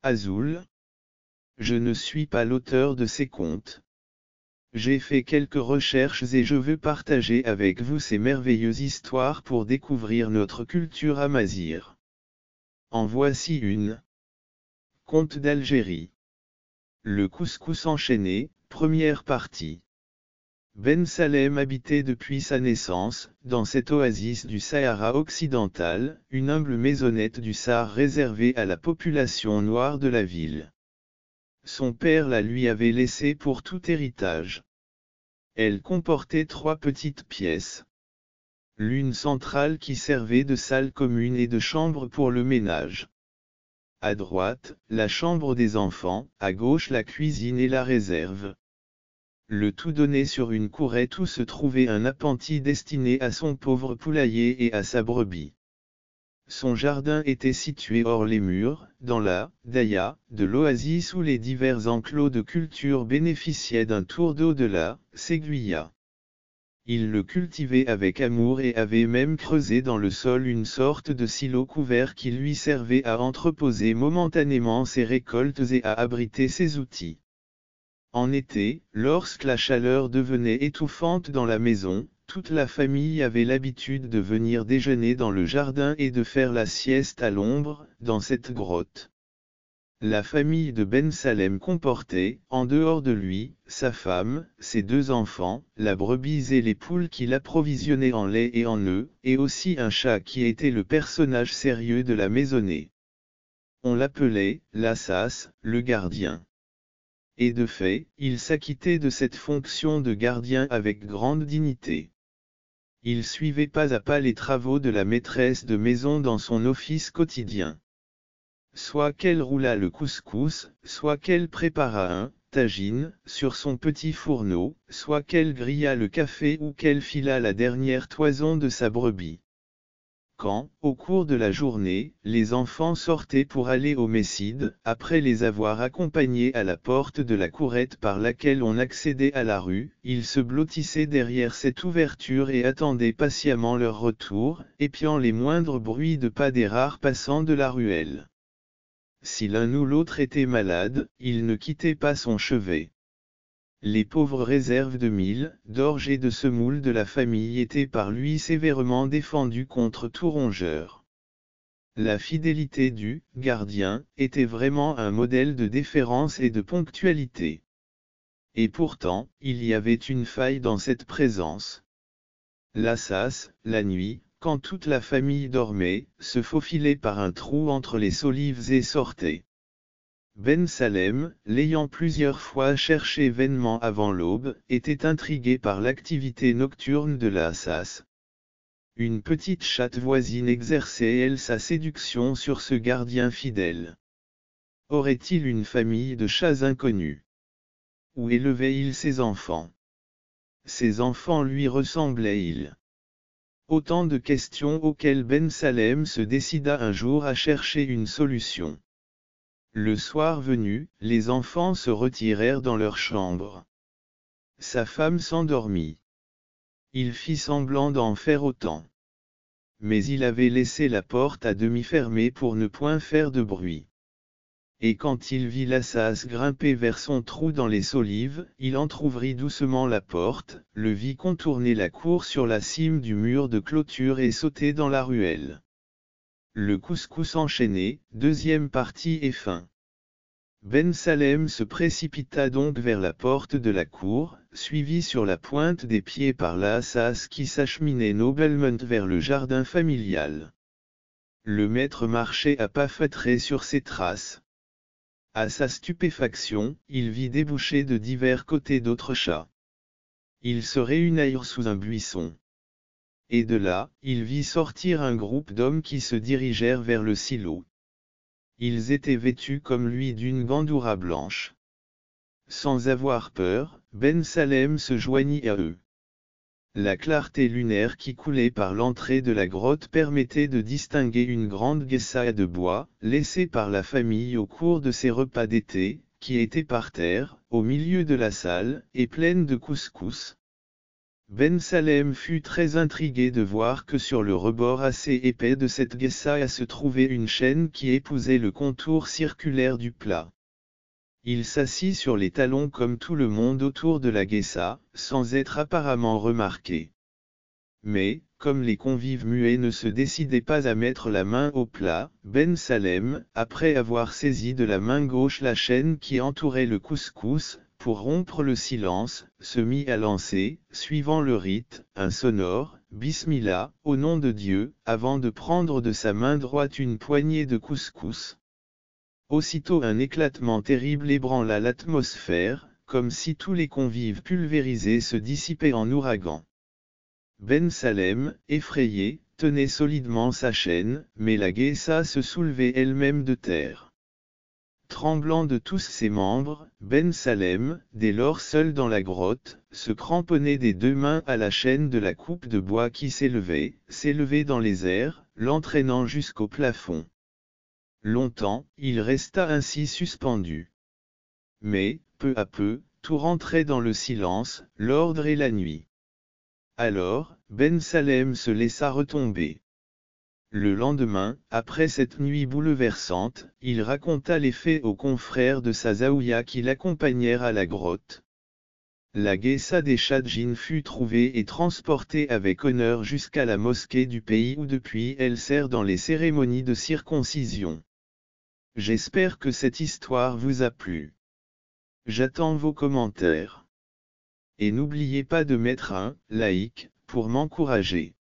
Azul. Je ne suis pas l'auteur de ces contes. J'ai fait quelques recherches et je veux partager avec vous ces merveilleuses histoires pour découvrir notre culture amazigh. En voici une. Conte d'Algérie. Le couscous enchaîné, première partie. Ben Salem habitait depuis sa naissance, dans cette oasis du Sahara occidental, une humble maisonnette du Sahara réservée à la population noire de la ville. Son père la lui avait laissée pour tout héritage. Elle comportait 3 petites pièces. L'une centrale qui servait de salle commune et de chambre pour le ménage. À droite, la chambre des enfants, à gauche la cuisine et la réserve. Le tout donnait sur une courette où se trouvait un appentis destiné à son pauvre poulailler et à sa brebis. Son jardin était situé hors les murs, dans la daya de l'oasis où les divers enclos de culture bénéficiaient d'un tour d'eau de la seguiya. Il le cultivait avec amour et avait même creusé dans le sol une sorte de silo couvert qui lui servait à entreposer momentanément ses récoltes et à abriter ses outils. En été, lorsque la chaleur devenait étouffante dans la maison, toute la famille avait l'habitude de venir déjeuner dans le jardin et de faire la sieste à l'ombre, dans cette grotte. La famille de Ben Salem comportait, en dehors de lui, sa femme, ses 2 enfants, la brebis et les poules qui l'approvisionnaient en lait et en œufs, et aussi un chat qui était le personnage sérieux de la maisonnée. On l'appelait, Lassas, le gardien. Et de fait, il s'acquittait de cette fonction de gardien avec grande dignité. Il suivait pas à pas les travaux de la maîtresse de maison dans son office quotidien. Soit qu'elle roulât le couscous, soit qu'elle préparât un tagine sur son petit fourneau, soit qu'elle grillât le café ou qu'elle filât la dernière toison de sa brebis. Quand, au cours de la journée, les enfants sortaient pour aller au messid, après les avoir accompagnés à la porte de la courette par laquelle on accédait à la rue, ils se blottissaient derrière cette ouverture et attendaient patiemment leur retour, épiant les moindres bruits de pas des rares passants de la ruelle. Si l'un ou l'autre était malade, il ne quittait pas son chevet. Les pauvres réserves de mil, d'orge et de semoule de la famille étaient par lui sévèrement défendues contre tout rongeur. La fidélité du gardien était vraiment un modèle de déférence et de ponctualité. Et pourtant, il y avait une faille dans cette présence. Lassas, la nuit, quand toute la famille dormait, se faufilait par un trou entre les solives et sortait. Ben Salem, l'ayant plusieurs fois cherché vainement avant l'aube, était intrigué par l'activité nocturne de Lassas. Une petite chatte voisine exerçait elle sa séduction sur ce gardien fidèle. Aurait-il une famille de chats inconnus? Où élevait-il ses enfants? Ses enfants lui ressemblaient-ils? Autant de questions auxquelles Ben Salem se décida un jour à chercher une solution. Le soir venu, les enfants se retirèrent dans leur chambre. Sa femme s'endormit. Il fit semblant d'en faire autant. Mais il avait laissé la porte à demi fermée pour ne point faire de bruit. Et quand il vit Lassas grimper vers son trou dans les solives, il entr'ouvrit doucement la porte, le vit contourner la cour sur la cime du mur de clôture et sauter dans la ruelle. Le couscous enchaîné, deuxième partie et fin. Ben Salem se précipita donc vers la porte de la cour, suivi sur la pointe des pieds par Lassas qui s'acheminait noblement vers le jardin familial. Le maître marchait à pas feutrés sur ses traces. À sa stupéfaction, il vit déboucher de divers côtés d'autres chats. Ils se réunirent sous un buisson. Et de là, il vit sortir un groupe d'hommes qui se dirigèrent vers le silo. Ils étaient vêtus comme lui d'une gandoura blanche. Sans avoir peur, Ben Salem se joignit à eux. La clarté lunaire qui coulait par l'entrée de la grotte permettait de distinguer une grande guessa de bois, laissée par la famille au cours de ses repas d'été, qui était par terre, au milieu de la salle, et pleine de couscous. Ben Salem fut très intrigué de voir que sur le rebord assez épais de cette guessa se trouvait une chaîne qui épousait le contour circulaire du plat. Il s'assit sur les talons comme tout le monde autour de la guessa, sans être apparemment remarqué. Mais, comme les convives muets ne se décidaient pas à mettre la main au plat, Ben Salem, après avoir saisi de la main gauche la chaîne qui entourait le couscous, pour rompre le silence, se mit à lancer, suivant le rite, un sonore « Bismillah » au nom de Dieu, avant de prendre de sa main droite une poignée de couscous. Aussitôt un éclatement terrible ébranla l'atmosphère, comme si tous les convives pulvérisés se dissipaient en ouragan. Ben Salem, effrayé, tenait solidement sa chaîne, mais la guessa se soulevait elle-même de terre. Tremblant de tous ses membres, Ben Salem, dès lors seul dans la grotte, se cramponnait des deux mains à la chaîne de la coupe de bois qui s'élevait dans les airs, l'entraînant jusqu'au plafond. Longtemps, il resta ainsi suspendu. Mais, peu à peu, tout rentrait dans le silence, l'ordre et la nuit. Alors, Ben Salem se laissa retomber. Le lendemain, après cette nuit bouleversante, il raconta les faits aux confrères de sa zaouïa qui l'accompagnèrent à la grotte. La guessa des Chadjins fut trouvée et transportée avec honneur jusqu'à la mosquée du pays où depuis elle sert dans les cérémonies de circoncision. J'espère que cette histoire vous a plu. J'attends vos commentaires. Et n'oubliez pas de mettre un like pour m'encourager.